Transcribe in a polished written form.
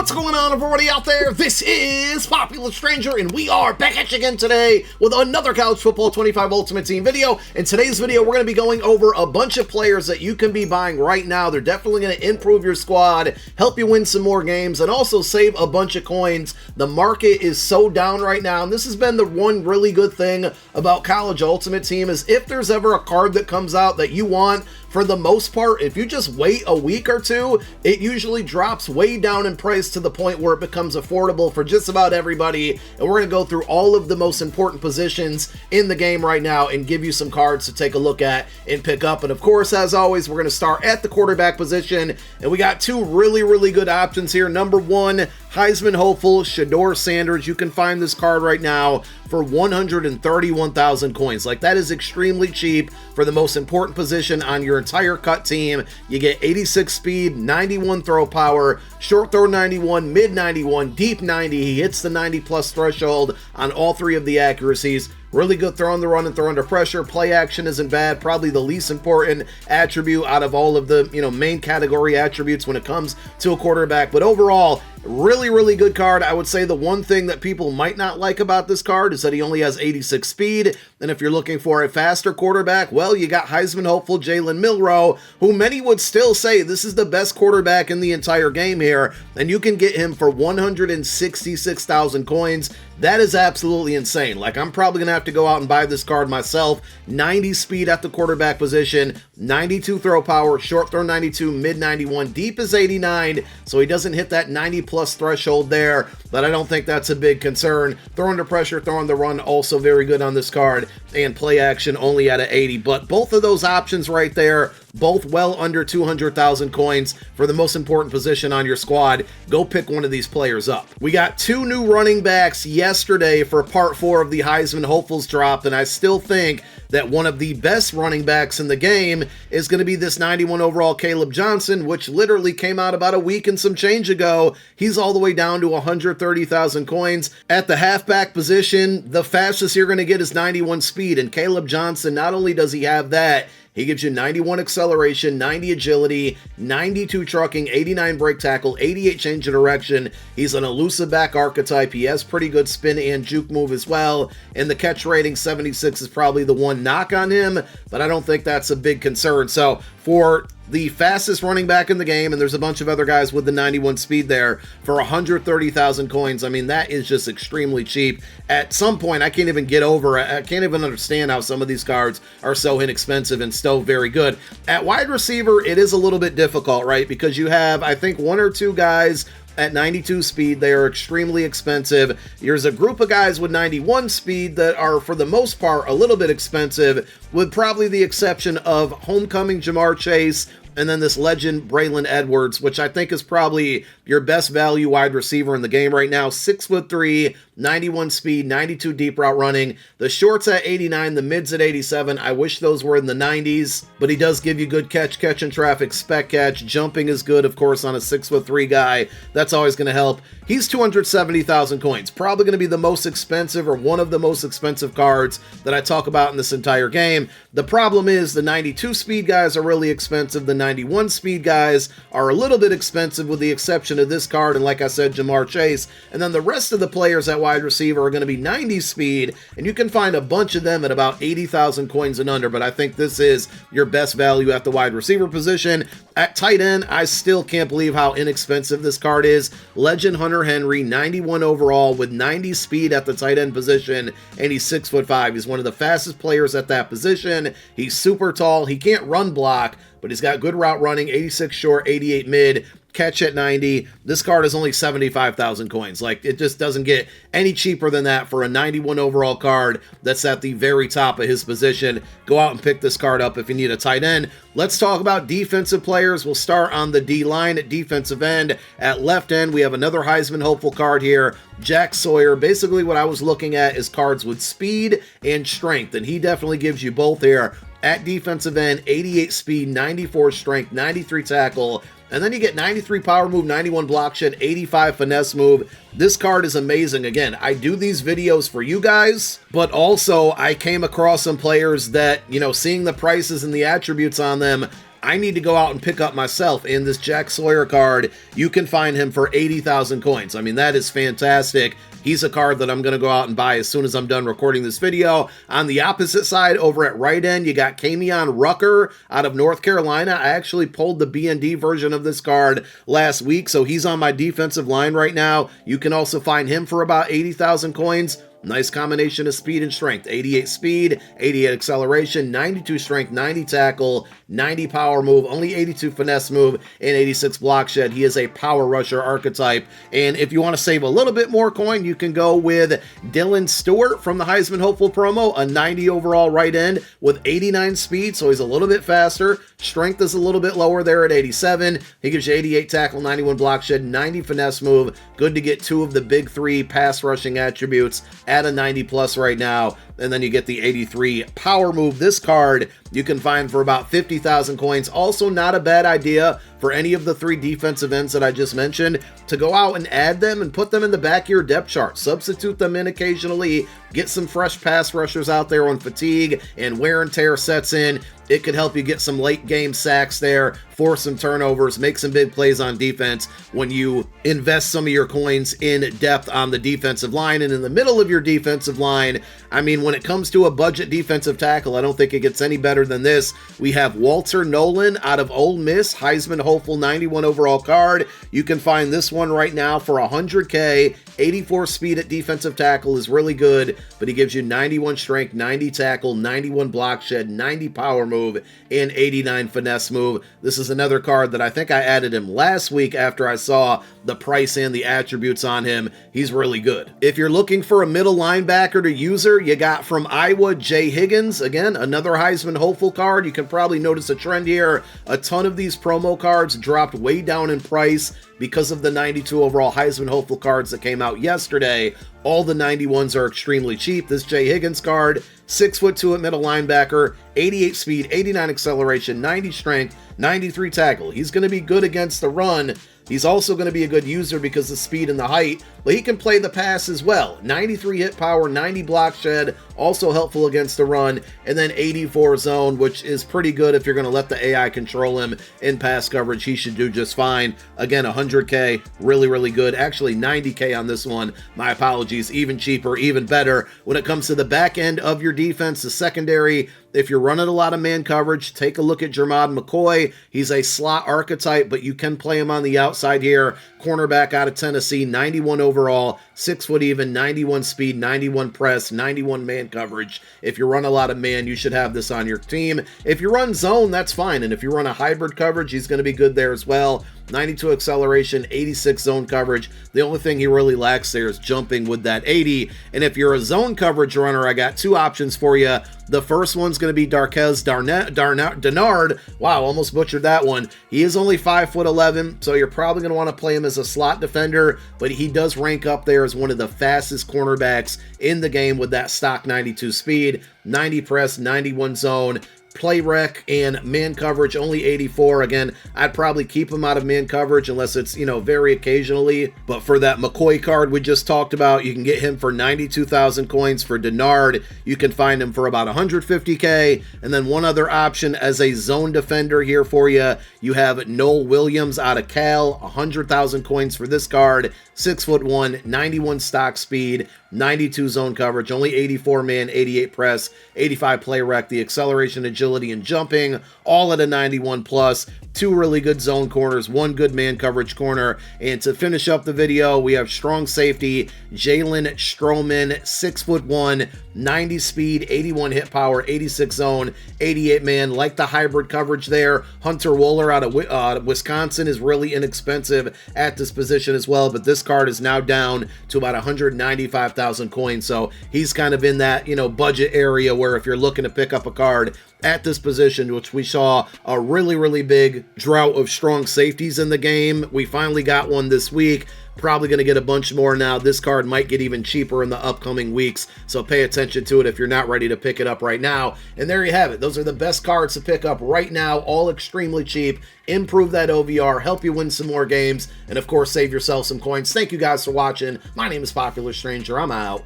What's going on, everybody out there? This is Popular Stranger, and we are back at you again today with another College Football 25 Ultimate Team video. In today's video, we're going to be going over a bunch of players that you can be buying right now. They're definitely going to improve your squad, help you win some more games, and also save a bunch of coins. The market is so down right now, and this has been the one really good thing about College Ultimate Team is if there's ever a card that comes out that you want, for the most part, if you just wait a week or two, it usually drops way down in price to the point where it becomes affordable for just about everybody. And we're going to go through all of the most important positions in the game right now and give you some cards to take a look at and pick up. And of course, as always, we're going to start at the quarterback position. And we got two really good options here. Number one, Heisman hopeful Shedeur Sanders. You can find this card right now for 131,000 coins. Like, that is extremely cheap for the most important position on your entire cut team. You get 86 speed, 91 throw power, short throw 91, mid 91, deep 90. He hits the 90 plus threshold on all three of the accuracies. Really good throw on the run and throw under pressure. Play action isn't bad. Probably the least important attribute out of all of the main category attributes when it comes to a quarterback. But overall, really good card. I would say the one thing that people might not like about this card is that he only has 86 speed. And if you're looking for a faster quarterback, well, you got Heisman hopeful Jalen Milroe, who many would still say this is the best quarterback in the entire game here. And you can get him for 166,000 coins. That is absolutely insane. Like, I'm probably going to have to go out and buy this card myself. 90 speed at the quarterback position, 92 throw power, short throw 92, mid 91, deep is 89, so he doesn't hit that 90 plus threshold there, but I don't think that's a big concern. Throw under pressure, throw on the run, also very good on this card, and play action only at an 80. But both of those options right there, both well under 200,000 coins for the most important position on your squad. Go pick one of these players up. We got two new running backs yesterday for part 4 of the Heisman hopefuls dropped, and I still think that one of the best running backs in the game is going to be this 91 overall Caleb Johnson, which literally came out about a week and some change ago. He's all the way down to 130,000 coins. At the halfback position, the fastest you're going to get is 91 speed, and Caleb Johnson, not only does he have that, he gives you 91 acceleration, 90 agility, 92 trucking, 89 brake tackle, 88 change of direction. He's an elusive back archetype. He has pretty good spin and juke move as well. And the catch rating, 76, is probably the one knock on him, but I don't think that's a big concern. So for the fastest running back in the game, and there's a bunch of other guys with the 91 speed there, for 130,000 coins, I mean, that is just extremely cheap. At some point, I can't even get over it. I can't even understand how some of these cards are so inexpensive and still very good. At wide receiver, it is a little bit difficult, right? Because you have, I think, one or two guys at 92 speed. They are extremely expensive. There's a group of guys with 91 speed that are, for the most part, a little bit expensive, with probably the exception of homecoming Jamar Chase, and then this legend Braylon Edwards, which I think is probably your best value wide receiver in the game right now. 6'3", 91 speed, 92 deep route running. The shorts at 89, the mids at 87. I wish those were in the 90s, but he does give you good catch in traffic, spec catch. Jumping is good, of course, on a 6'3" guy. That's always going to help. He's 270,000 coins. Probably going to be the most expensive, or one of the most expensive cards that I talk about in this entire game. The problem is the 92 speed guys are really expensive. The 91 speed guys are a little bit expensive with the exception of this card, and like I said, Jamar Chase. And then the rest of the players at wide receiver are going to be 90 speed, and you can find a bunch of them at about 80,000 coins and under, but I think this is your best value at the wide receiver position. At tight end, I still can't believe how inexpensive this card is. Legend Hunter Henry, 91 overall with 90 speed at the tight end position, and he's 6'5". He's one of the fastest players at that position. He's super tall. He can't run block, but he's got good route running, 86 short, 88 mid, catch at 90. This card is only 75,000 coins. Like, it just doesn't get any cheaper than that for a 91 overall card that's at the very top of his position. Go out and pick this card up if you need a tight end. Let's talk about defensive players. We'll start on the D-line at defensive end. At left end, we have another Heisman hopeful card here, Jack Sawyer. Basically, what I was looking at is cards with speed and strength, and he definitely gives you both here. At defensive end, 88 speed, 94 strength, 93 tackle, and then you get 93 power move, 91 block shed, 85 finesse move. This card is amazing. Again, I do these videos for you guys, but also I came across some players that, seeing the prices and the attributes on them, I need to go out and pick up myself. And this Jack Sawyer card, you can find him for 80,000 coins. I mean, that is fantastic. He's a card that I'm going to go out and buy as soon as I'm done recording this video. On the opposite side, over at right end, you got Camion Rucker out of North Carolina. I actually pulled the BND version of this card last week, so he's on my defensive line right now. You can also find him for about 80,000 coins. Nice combination of speed and strength. 88 speed, 88 acceleration, 92 strength, 90 tackle, 90 power move, only 82 finesse move, and 86 block shed. He is a power rusher archetype. And if you want to save a little bit more coin, you can go with Dylan Stewart from the Heisman Hopeful promo, a 90 overall right end with 89 speed, so he's a little bit faster. Strength is a little bit lower there at 87. He gives you 88 tackle, 91 block shed, 90 finesse move. Good to get two of the big three pass rushing attributes at a 90 plus right now. And then you get the 83 power move. This card you can find for about 50,000 coins. Also not a bad idea for any of the three defensive ends that I just mentioned to go out and add them and put them in the back of your depth chart. Substitute them in occasionally. Get some fresh pass rushers out there when fatigue and wear and tear sets in. It could help you get some late game sacks there, force some turnovers, make some big plays on defense when you invest some of your coins in depth on the defensive line. And in the middle of your defensive line, I mean, when it comes to a budget defensive tackle, I don't think it gets any better than this. We have Walter Nolan out of Ole Miss, Heisman Hopeful 91 overall card. You can find this one right now for 100K. 84 speed at defensive tackle is really good, but he gives you 91 strength, 90 tackle, 91 block shed, 90 power move, and 89 finesse move. This is another card that I think I added him last week after I saw the price and the attributes on him. He's really good. If you're looking for a middle linebacker to user, you got from Iowa, Jay Higgins. Again, another Heisman Hopeful card. You can probably notice a trend here. A ton of these promo cards dropped way down in price because of the 92 overall Heisman Hopeful cards that came out yesterday. All the 91s are extremely cheap. This Jay Higgins card, 6'2" at middle linebacker, 88 speed, 89 acceleration, 90 strength, 93 tackle. He's going to be good against the run. He's also going to be a good user because of speed and the height, but he can play the pass as well. 93 hit power, 90 block shed, also helpful against the run, and then 84 zone, which is pretty good if you're going to let the AI control him in pass coverage. He should do just fine. Again, 100K, really, really good. Actually, 90K on this one. My apologies, even cheaper, even better. When it comes to the back end of your defense, the secondary, if you're running a lot of man coverage, take a look at Jermod McCoy. He's a slot archetype, but you can play him on the outside here. Cornerback out of Tennessee, 91 overall, 6 foot even, 91 speed, 91 press, 91 man coverage. If you run a lot of man, you should have this on your team. If you run zone, that's fine. And if you run a hybrid coverage, he's going to be good there as well. 92 acceleration, 86 zone coverage. The only thing he really lacks there is jumping with that 80. And if you're a zone coverage runner, I got two options for you. The first one's going to be Darquez Dennard. Wow, almost butchered that one. He is only 5'11", so you're probably going to want to play him as a slot defender, but he does rank up there as one of the fastest cornerbacks in the game with that stock 92 speed, 90 press, 91 zone. Play rec and man coverage, only 84. Again, I'd probably keep him out of man coverage unless it's, very occasionally. But for that McCoy card we just talked about, you can get him for 92,000 coins. For Dennard, you can find him for about 150K. And then one other option as a zone defender here for you. You have Noel Williams out of Cal, 100,000 coins for this card. 6'1", 91 stock speed, 92 zone coverage, only 84 man, 88 press, 85 play rec, the acceleration, agility, and jumping, all at a 91 plus. Two really good zone corners, one good man coverage corner. And to finish up the video, we have strong safety Jalen Stroman, 6'1", 90 speed, 81 hit power, 86 zone, 88 man. Like the hybrid coverage there. Hunter Wohler out of Wisconsin is really inexpensive at this position as well, but this card is now down to about 195,000 coins, so he's kind of in that budget area where if you're looking to pick up a card at this position, which we saw a really big drought of strong safeties in the game. We finally got one this week. Probably going to get a bunch more now. This card might get even cheaper in the upcoming weeks, so pay attention to it if you're not ready to pick it up right now. And there you have it. Those are the best cards to pick up right now, all extremely cheap. Improve that OVR, help you win some more games, and of course, save yourself some coins. Thank you guys for watching. My name is Popular Stranger. I'm out.